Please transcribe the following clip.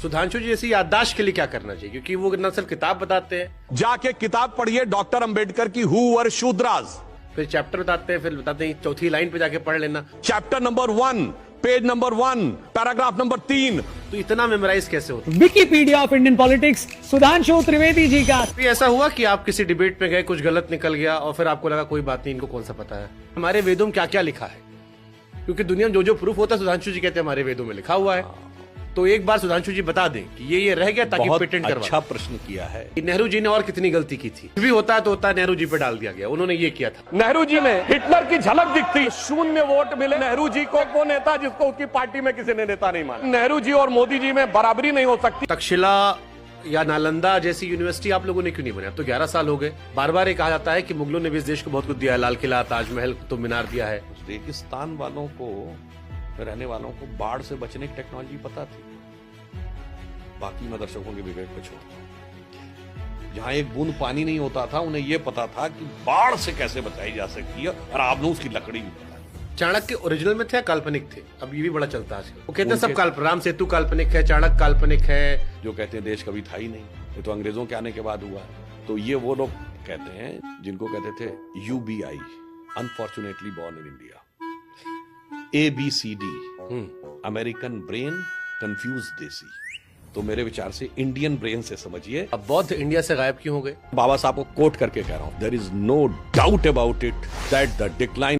सुधांशु जी जैसी याददाश्त के लिए क्या करना चाहिए, क्योंकि वो न सिर्फ किताब बताते हैं, जाके किताब पढ़िए डॉक्टर अंबेडकर की हु वर शूद्रास, फिर चैप्टर बताते हैं, फिर बताते हैं चौथी लाइन पे जाके पढ़ लेना। Chapter number 1 page number 1 paragraph number 3। तो इतना मेमोराइज कैसे होता Wikipedia of Indian politics Sudhanshu Trivedi ji का। है? ऐसा हुआ कि आप किसी डिबेट में गए, कुछ गलत निकल गया और फिर आपको लगा कोई बात नहीं, इनको कौन सा पता है। हमारे वेदों में क्या क्या लिखा है, क्योंकि दुनिया में जो जो प्रूफ होता है सुधांशु जी कहते हैं हमारे वेदों में लिखा हुआ है। तो एक बार सुधांशु जी बता दें कि ये रह गया, ताकि पेटेंट करवा। अच्छा प्रश्न किया है। नेहरू जी ने और कितनी गलती की थी, भी होता है तो होता है, नेहरू जी पे डाल दिया गया, उन्होंने ये किया था। नेहरू जी में हिटलर की झलक दिखती, 0 वोट मिले नेहरू जी को। वो नेता जिसको उसकी पार्टी में किसी ने नेता नहीं माना। नेहरू जी और मोदी जी में बराबरी नहीं हो सकती। तक्षशिला या नालंदा जैसी यूनिवर्सिटी आप लोगों ने क्यों नहीं बनाया? तो 11 साल हो गए। बार बार ये कहा जाता है कि मुगलों ने भी इस देश को बहुत कुछ दिया है, लाल किला, ताजमहल, कुतुब मीनार दिया है। रेगिस्तान वालों को, रहने वालों को बाढ़ से बचने की टेक्नोलॉजी पता थी। बाकी मैं दर्शकों के विवेक पे छोड़ता हूं। जहां एक बूंद पानी नहीं होता था, उन्हें यह पता था कि बाढ़ से कैसे बचाई जा सकती है, और आपने उसकी लकड़ी भी पता है। चाणक्य ओरिजिनल में थे या काल्पनिक थे? अब ये भी बड़ा चलता है। वो कहते हैं सब काल्पनिक, राम सेतु काल्पनिक है, चाणक्य काल्पनिक है। जो कहते हैं देश कभी था ही नहीं, ये तो अंग्रेजों के आने के बाद हुआ है। तो ये वो लोग कहते हैं जिनको कहते थे UBI, unfortunately born in India. ABCD, American brain confuse देसी। तो मेरे विचार से इंडियन ब्रेन से समझिए। अब बौद्ध इंडिया से गायब क्यों हो गए? बाबा साहब को कोट करके कह रहा हूं, there is no doubt about it that the decline